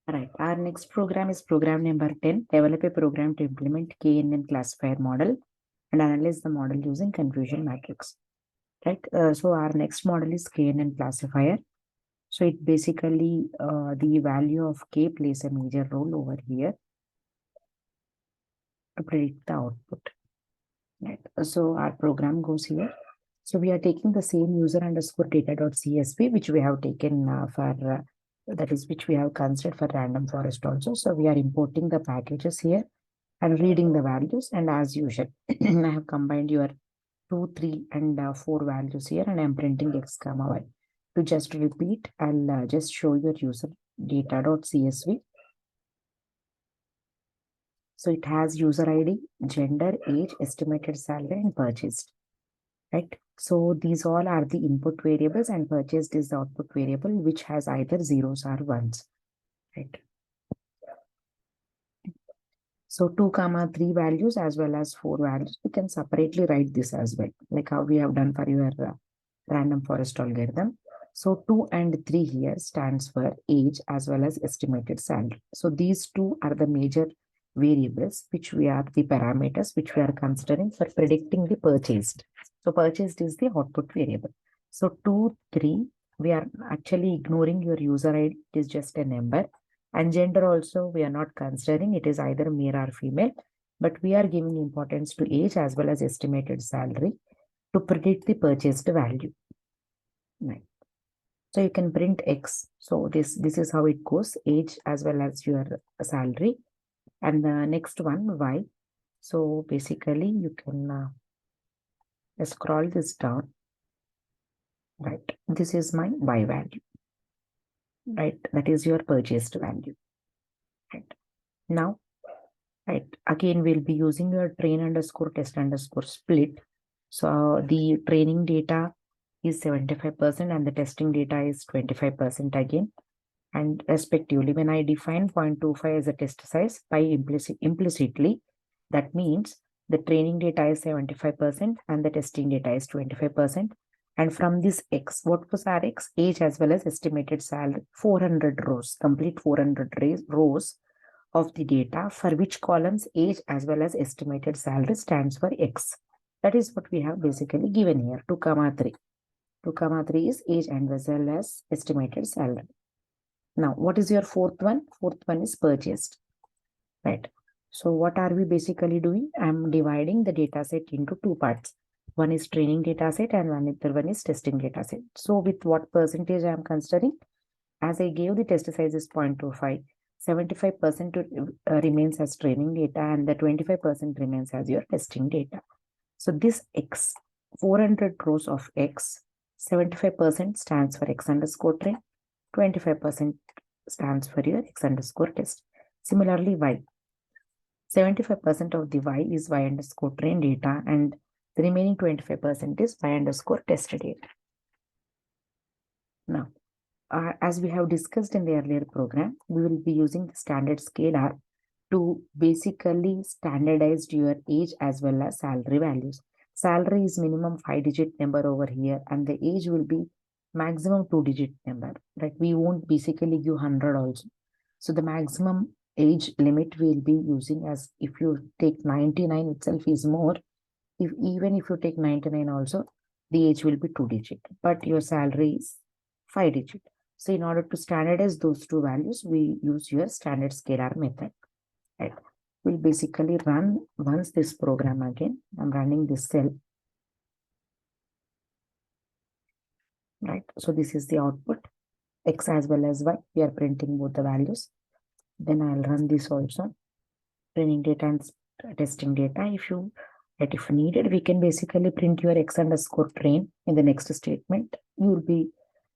Right. Our next program is program number 10. Develop a program to implement KNN classifier model and analyze the model using confusion matrix. Right. So our next model is KNN classifier. So it basically the value of K plays a major role over here to predict the output. Right. So our program goes here. So we are taking the same user underscore data.csv, which we have taken that is which we have considered for random forest also. So we are importing the packages here and reading the values. And as usual, I have combined your 2, 3, and 4 values here, and I'm printing x comma y. To just repeat, I'll just show your user data.csv. So it has user ID, gender, age, estimated salary, and purchased. Right. So these all are the input variables, and purchased is the output variable, which has either zeros or ones. Right. So 2, 3 values as well as 4 values. We can separately write this as well, like how we have done for your random forest algorithm. So 2 and 3 here stands for age as well as estimated salary. So these two are the major variables, which we are the parameters which we are considering for predicting the purchased. So purchased is the output variable. So 2, 3, we are actually ignoring your user ID. It is just a number. And gender also we are not considering. It is either male or female. But we are giving importance to age as well as estimated salary to predict the purchased value. Right. So you can print X. So this is how it goes, age as well as your salary. And the next one, Y. So basically you can scroll this down. Right. This is my Y value. Right. That is your purchased value. Right. Now, right. Again, we'll be using your train underscore test underscore split. So the training data is 75% and the testing data is 25% again. And respectively, when I define 0.25 as a test size by implicitly, that means the training data is 75% and the testing data is 25%. And from this X, what was our X? Age as well as estimated salary, 400 rows, complete 400 rows of the data, for which columns age as well as estimated salary stands for X. That is what we have basically given here, 2, 3. 2, 3 is age and as well as estimated salary. Now, what is your fourth one? Fourth one is purchased, right? So what are we basically doing? I'm dividing the data set into 2 parts. One is training data set and another one is testing data set. So with what percentage I am considering? As I gave the test size is 0.25, 75% remains as training data and the 25% remains as your testing data. So this X, 400 rows of X, 75% stands for X underscore train, 25% stands for your X underscore test. Similarly, Y. 75% of the Y is Y underscore train data and the remaining 25% is Y underscore test data. Now, as we have discussed in the earlier program, we will be using the standard scalar to basically standardize your age as well as salary values. Salary is minimum 5-digit number over here and the age will be maximum 2-digit number, right? We won't basically give 100 also. So the maximum age limit we'll be using, as if you take 99 itself is more. Even if you take 99 also, the age will be 2-digit, but your salary is 5-digit. So in order to standardize those two values, we use your standard scalar method. Right. We'll basically run once this program again. I'm running this cell. Right. So this is the output, X as well as Y. We are printing both the values. Then I'll run this also. Training data and testing data. If needed, we can basically print your X underscore train in the next statement. You will be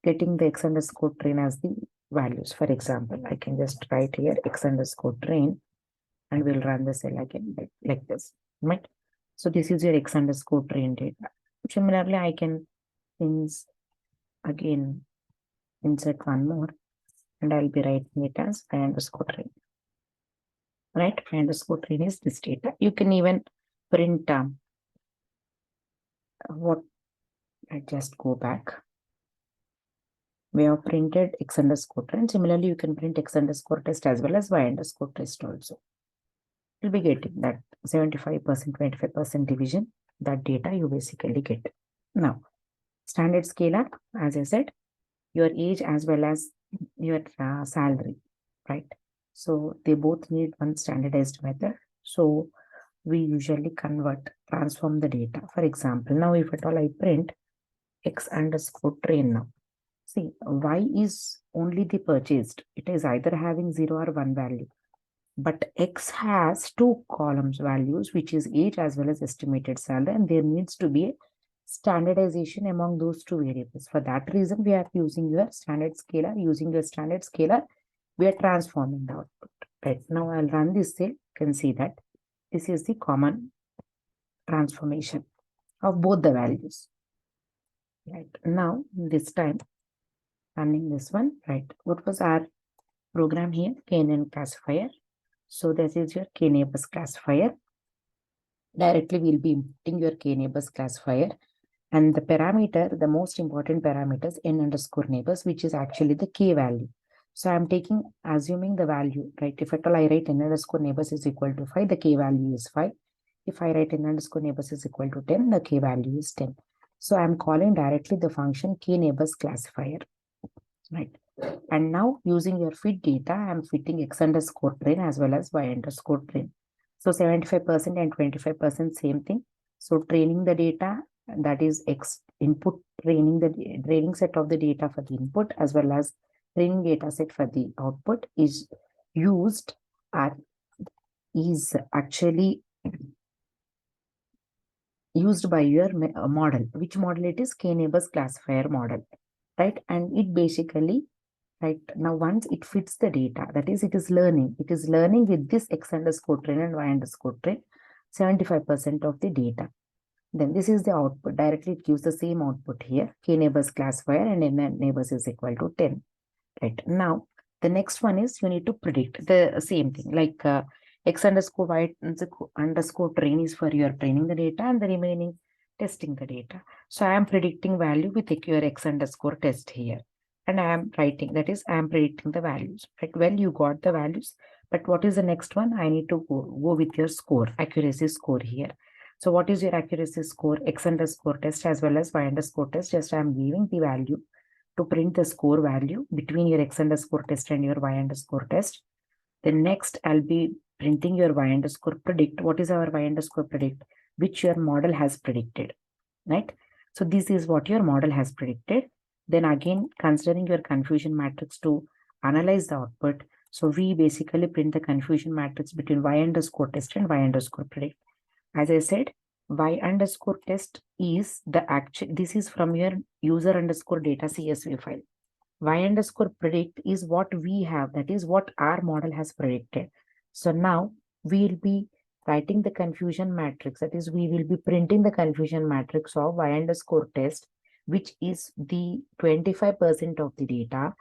getting the X underscore train as the values. For example, I can just write here X underscore train and we'll run the cell again like this, right? So this is your X underscore train data. Similarly, I can again insert one more and I'll be writing it as Y underscore train. Right? Y underscore train is this data. You can even print I just go back. We have printed x underscore trend. Similarly, you can print x underscore test as well as y underscore test also. You'll be getting that 75%, 25% division. That data you basically get. Now, standard scalar, as I said, your age as well as your salary, right? So they both need one standardized method. So we usually transform the data. For example, now if at all I print x underscore train now. See, y is only the purchased. It is either having 0 or 1 value. But x has 2 columns values, which is age as well as estimated salary, and there needs to be a standardization among those 2 variables. For that reason, we are using your standard scalar. Using your standard scalar, we are transforming the output. Right now, I'll run this cell. You can see that this is the common transformation of both the values. Right now, this time, running this one. Right, what was our program here? KNN classifier. So this is your K-neighbors classifier. Directly we'll be inputting your K-neighbors classifier, and the parameter, the most important parameters n underscore neighbors, which is actually the K value. So I'm assuming the value, right? If at all I write n underscore neighbors is equal to 5, the K value is 5. If I write n underscore neighbors is equal to 10, the K value is 10. So I'm calling directly the function K-neighbors classifier, right? And now using your fit data, I'm fitting x underscore train as well as y underscore train. So 75% and 25% same thing. So training the data, that is x input, training the training set of the data for the input as well as training data set for the output is used is actually used by your model. Which model it is? K-neighbors classifier model, right? And it basically, right now, once it fits the data, that is, it is learning with this x underscore train and y underscore train, 75% of the data. Then this is the output. Directly it gives the same output here. K-neighbors classifier and n neighbors is equal to 10. Right now, the next one is you need to predict the same thing, like x underscore y underscore train is for your training the data and the remaining testing the data. So I am predicting value with your x underscore test here. And I am writing, that is, I am predicting the values. Right? Well, you got the values, but what is the next one? I need to go with your score, accuracy score here. So what is your accuracy score? X underscore test as well as y underscore test. Just I am giving the value to print the score value between your x underscore test and your y underscore test. Then next, I'll be printing your y underscore predict. What is our y underscore predict? Which your model has predicted, right? So this is what your model has predicted. Then again, considering your confusion matrix to analyze the output. So we basically print the confusion matrix between y underscore test and y underscore predict. As I said, y underscore test is the actual, this is from your user underscore data CSV file. Y underscore predict is what we have, that is what our model has predicted. So now we'll be writing the confusion matrix, that is we will be printing the confusion matrix of y underscore test, which is the 25% of the data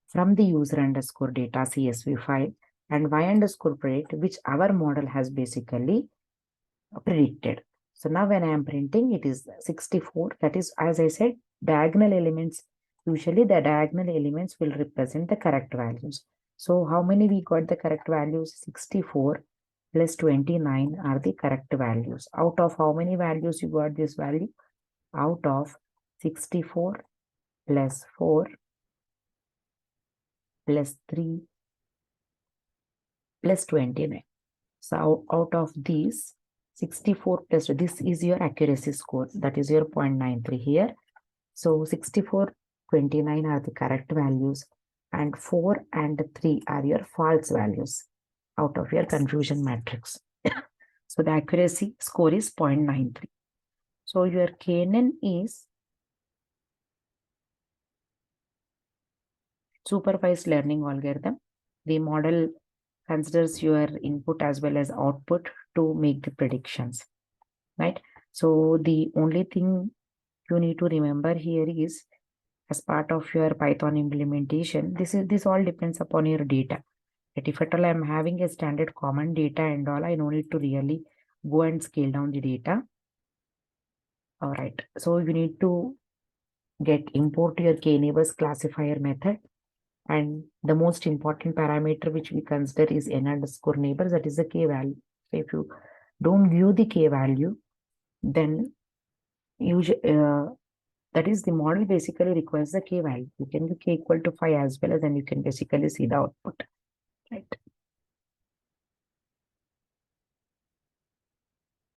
from the user underscore data CSV file, and y underscore predict, which our model has basically predicted. So now when I am printing, it is 64. That is, as I said, diagonal elements. Usually the diagonal elements will represent the correct values. So how many we got the correct values? 64 plus 29 are the correct values. Out of how many values you got this value? Out of 64 plus 4 plus 3 plus 29. So out of these, 64 plus, this is your accuracy score, that is your 0.93 here. So 64, 29 are the correct values, and 4 and 3 are your false values out of your confusion matrix. So the accuracy score is 0.93. So your KNN is supervised learning algorithm. The model considers your input as well as output to make the predictions, right? So the only thing you need to remember here is, as part of your Python implementation, this all depends upon your data. But if at all I'm having a standard common data and all, I no need to really go and scale down the data. All right. So you need to import your k neighbors classifier method. And the most important parameter which we consider is n underscore neighbors, that is the k value. So if you don't give the k value, then that is the model basically requires the k value. You can give k equal to 5 as well, and then you can basically see the output, right?